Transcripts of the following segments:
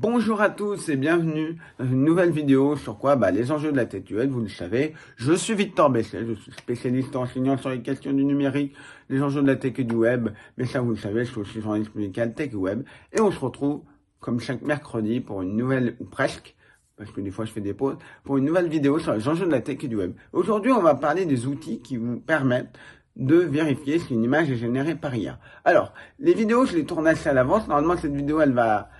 Bonjour à tous et bienvenue dans une nouvelle vidéo sur quoi les enjeux de la tech du web, vous le savez. Je suis Victor Besset, je suis spécialiste enseignant sur les questions du numérique, les enjeux de la tech et du web. Mais ça, vous le savez, je suis aussi journaliste musical tech et web. Et on se retrouve, comme chaque mercredi, pour une nouvelle, ou presque, parce que des fois je fais des pauses, pour une nouvelle vidéo sur les enjeux de la tech et du web. Aujourd'hui, on va parler des outils qui vous permettent de vérifier si une image est générée par IA. Alors, les vidéos, je les tourne assez à l'avance. Normalement, cette vidéo, elle va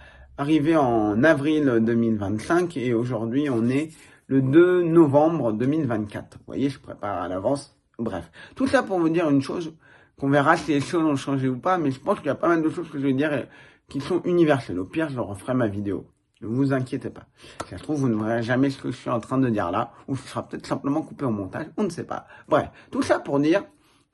arrivé en avril 2025 et aujourd'hui on est le 2 novembre 2024. Vous voyez, je prépare à l'avance. Bref, tout ça pour vous dire une chose, qu'on verra si les choses ont changé ou pas, mais je pense qu'il y a pas mal de choses que je vais dire qui sont universelles. Au pire, je referai ma vidéo. Ne vous inquiétez pas. Si ça se trouve, vous ne verrez jamais ce que je suis en train de dire là, ou ce sera peut-être simplement coupé au montage, on ne sait pas. Bref, tout ça pour dire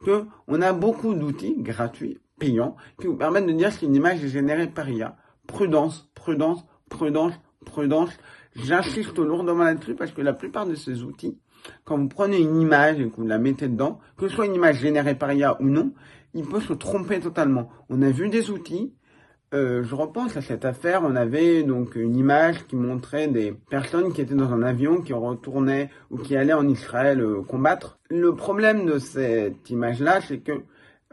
que on a beaucoup d'outils gratuits, payants, qui vous permettent de dire si une image est générée par IA. Prudence, prudence, prudence, prudence. J'insiste lourdement là-dessus parce que la plupart de ces outils, quand vous prenez une image et que vous la mettez dedans, que ce soit une image générée par IA ou non, il peut se tromper totalement. On a vu des outils, je repense à cette affaire, on avait donc une image qui montrait des personnes qui étaient dans un avion, qui retournaient ou qui allaient en Israël combattre. Le problème de cette image-là, c'est que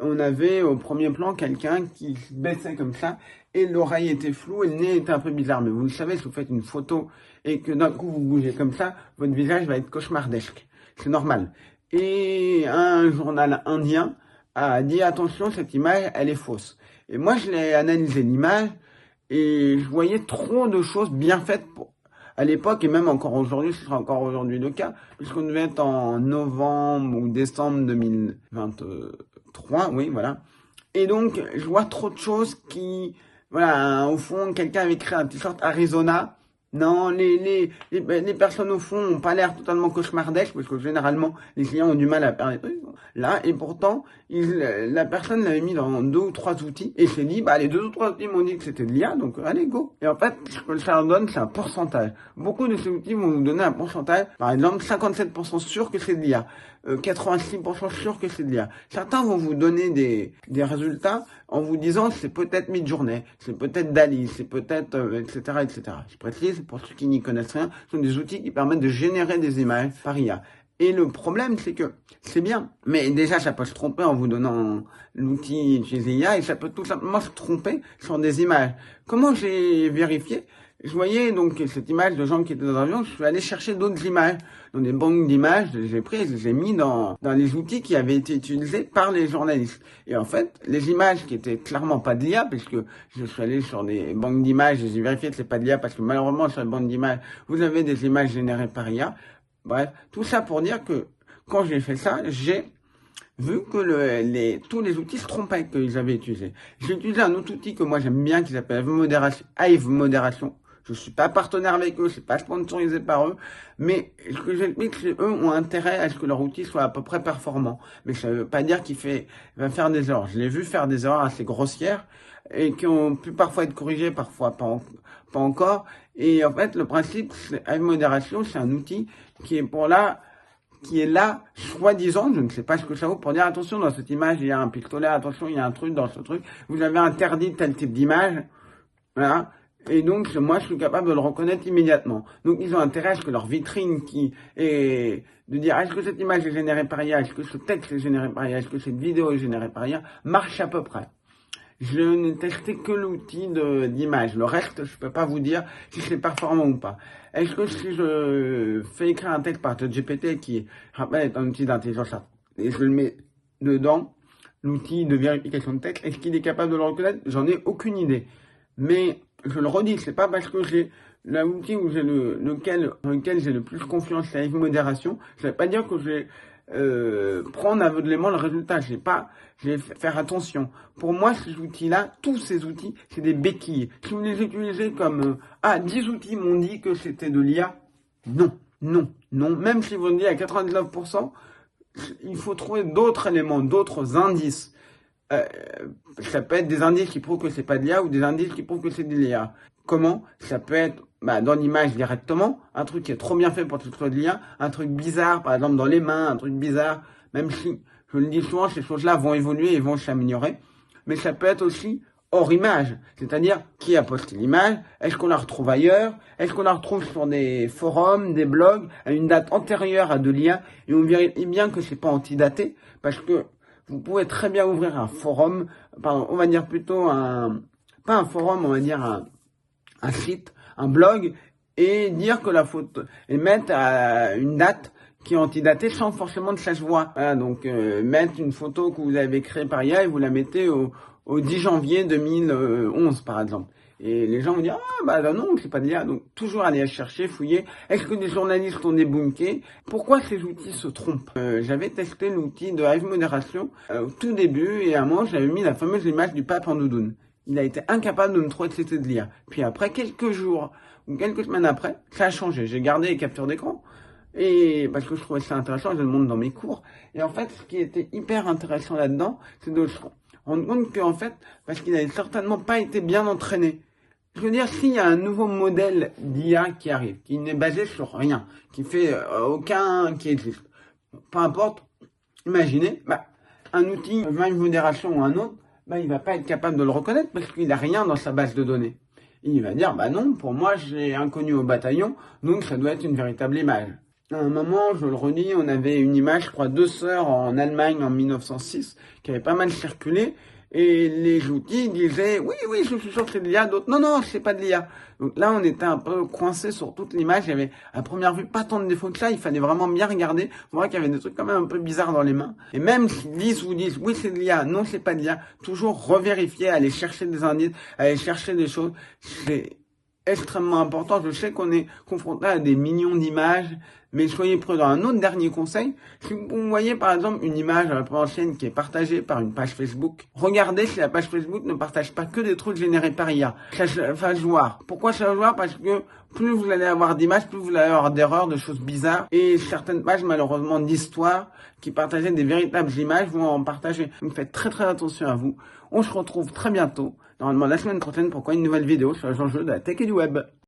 on avait au premier plan quelqu'un qui se baissait comme ça et l'oreille était floue et le nez était un peu bizarre. Mais vous le savez, si vous faites une photo et que d'un coup vous bougez comme ça, votre visage va être cauchemardesque. C'est normal. Et un journal indien a dit attention, cette image, elle est fausse. Et moi, je l'ai analysé l'image et je voyais trop de choses bien faites à l'époque et même encore aujourd'hui, ce sera encore aujourd'hui le cas, puisqu'on devait être en novembre ou décembre 2023, oui, voilà. Et donc, je vois trop de choses qui, voilà, au fond, quelqu'un avait créé un t-shirt Arizona. Non, les personnes au fond n'ont pas l'air totalement cauchemardesques parce que généralement les clients ont du mal à faire des trucs. Là, et pourtant, la personne l'avait mis dans 2 ou 3 outils et s'est dit, les 2 ou 3 outils m'ont dit que c'était de l'IA, donc allez, go. Et en fait, ce que ça donne, c'est un pourcentage. Beaucoup de ces outils vont vous donner un pourcentage. Par exemple, 57% sûr que c'est de l'IA. 86% sûr que c'est de l'IA. Certains vont vous donner des résultats en vous disant c'est peut-être Midjourney, c'est peut-être Dali, c'est peut-être etc., etc. Je précise, pour ceux qui n'y connaissent rien, ce sont des outils qui permettent de générer des images par IA. Et le problème, c'est que c'est bien, mais déjà ça peut se tromper en vous donnant l'outil utilisé IA et ça peut tout simplement se tromper sur des images. Comment j'ai vérifié ? Je voyais donc cette image de gens qui étaient dans l'avion, je suis allé chercher d'autres images, dans des banques d'images, je les ai prises, je les ai mis dans les outils qui avaient été utilisés par les journalistes. Et en fait, les images qui étaient clairement pas de l'IA, puisque je suis allé sur des banques d'images et j'ai vérifié que c'est pas de l'IA, parce que malheureusement sur les banques d'images, vous avez des images générées par IA. Bref, tout ça pour dire que quand j'ai fait ça, j'ai vu que tous les outils se trompaient qu'ils avaient utilisés. J'ai utilisé un autre outil que moi j'aime bien qui s'appelle Hive Modération. Je suis pas partenaire avec eux, c'est pas sponsorisé par eux, mais ce que j'explique, c'est eux ont intérêt à ce que leur outil soit à peu près performant. Mais ça veut pas dire qu'il va faire des erreurs. Je l'ai vu faire des erreurs assez grossières et qui ont pu parfois être corrigées, parfois pas encore. Et en fait, le principe, Hive Modération, c'est un outil qui est là, soi-disant, je ne sais pas ce que ça vaut, pour dire attention, dans cette image, il y a un pistolet, attention, il y a un truc dans ce truc, vous avez interdit tel type d'image, voilà. Et donc, moi, je suis capable de le reconnaître immédiatement. Donc, ils ont intérêt à ce que leur vitrine de dire, est-ce que cette image est générée par IA, est-ce que ce texte est généré par IA, est-ce que cette vidéo est générée par IA, marche à peu près. Je n'ai testé que l'outil d'image. Le reste, je peux pas vous dire si c'est performant ou pas. Est-ce que si je fais écrire un texte par GPT qui, rappelle, est un outil d'intelligence artificielle, et je le mets dedans, l'outil de vérification de texte, est-ce qu'il est capable de le reconnaître? J'en ai aucune idée. Mais, je le redis, c'est pas parce que j'ai l'outil où j'ai lequel j'ai le plus confiance, c'est Hive Modération. Ça veut pas dire que je vais prendre aveuglément le résultat. Je vais faire attention. Pour moi, ces outils-là, tous ces outils, c'est des béquilles. Si vous les utilisez comme 10 outils m'ont dit que c'était de l'IA, non, non, non. Même si vous me dites à 99%, il faut trouver d'autres éléments, d'autres indices. Ça peut être des indices qui prouvent que c'est pas de l'IA ou des indices qui prouvent que c'est de l'IA. Comment? Ça peut être dans l'image directement, un truc qui est trop bien fait pour que ce soit de l'IA, un truc bizarre, par exemple dans les mains, un truc bizarre, même si, je le dis souvent, ces choses-là vont évoluer et vont s'améliorer. Mais ça peut être aussi hors image, c'est-à-dire qui a posté l'image, est-ce qu'on la retrouve ailleurs, est-ce qu'on la retrouve sur des forums, des blogs, à une date antérieure à de l'IA, et on vérifie bien que c'est pas antidaté, parce que vous pouvez très bien ouvrir un forum, pardon, on va dire plutôt pas un forum, on va dire un site, un blog, et dire que la photo, et mettre à une date qui est antidatée sans forcément que ça se voit. Voilà, donc mettre une photo que vous avez créée par IA et vous la mettez au 10 janvier 2011 par exemple. Et les gens vont dire ah bah non c'est pas de l'IA. Donc toujours aller chercher, fouiller. Est-ce que des journalistes ont débunké? Pourquoi ces outils se trompent? J'avais testé l'outil de Hive Modération au tout début et à un moment j'avais mis la fameuse image du pape en doudoune. Il a été incapable de me trouver que c'était de l'IA. Puis après quelques jours ou quelques semaines après, ça a changé. J'ai gardé les captures d'écran. Et parce que je trouvais ça intéressant, je le montre dans mes cours. Et en fait, ce qui était hyper intéressant là-dedans, c'est de se rendre compte qu'en fait, parce qu'il n'avait certainement pas été bien entraîné. Je veux dire, s'il y a un nouveau modèle d'IA qui arrive, qui n'est basé sur rien, qui fait qui existe, peu importe, imaginez, un outil, une modération ou un autre, il va pas être capable de le reconnaître parce qu'il n'a rien dans sa base de données. Il va dire, non, pour moi, j'ai inconnu au bataillon, donc ça doit être une véritable image. À un moment, je le redis, on avait une image, je crois, 2 sœurs en Allemagne en 1906, qui avait pas mal circulé, et les outils disaient, oui, je suis sûr que c'est de l'IA, d'autres, non, c'est pas de l'IA. Donc là, on était un peu coincé sur toute l'image, il y avait, à première vue, pas tant de défauts que ça, il fallait vraiment bien regarder, on voit qu'il y avait des trucs quand même un peu bizarres dans les mains. Et même si 10 vous disent, oui, c'est de l'IA, non, c'est pas de l'IA, toujours revérifier, aller chercher des indices, aller chercher des choses, c'est extrêmement important. Je sais qu'on est confronté à des millions d'images, mais soyez prudents. Un autre dernier conseil, si vous voyez par exemple une image à la plus ancienne qui est partagée par une page Facebook, regardez si la page Facebook ne partage pas que des trucs générés par IA. Ça va se voir. Pourquoi ça va se voir? Parce que plus vous allez avoir d'images, plus vous allez avoir d'erreurs, de choses bizarres. Et certaines pages, malheureusement, d'histoire qui partageaient des véritables images vont en partager. Donc faites très très attention à vous. On se retrouve très bientôt, normalement la semaine prochaine, pour une nouvelle vidéo sur les enjeux de la tech et du web.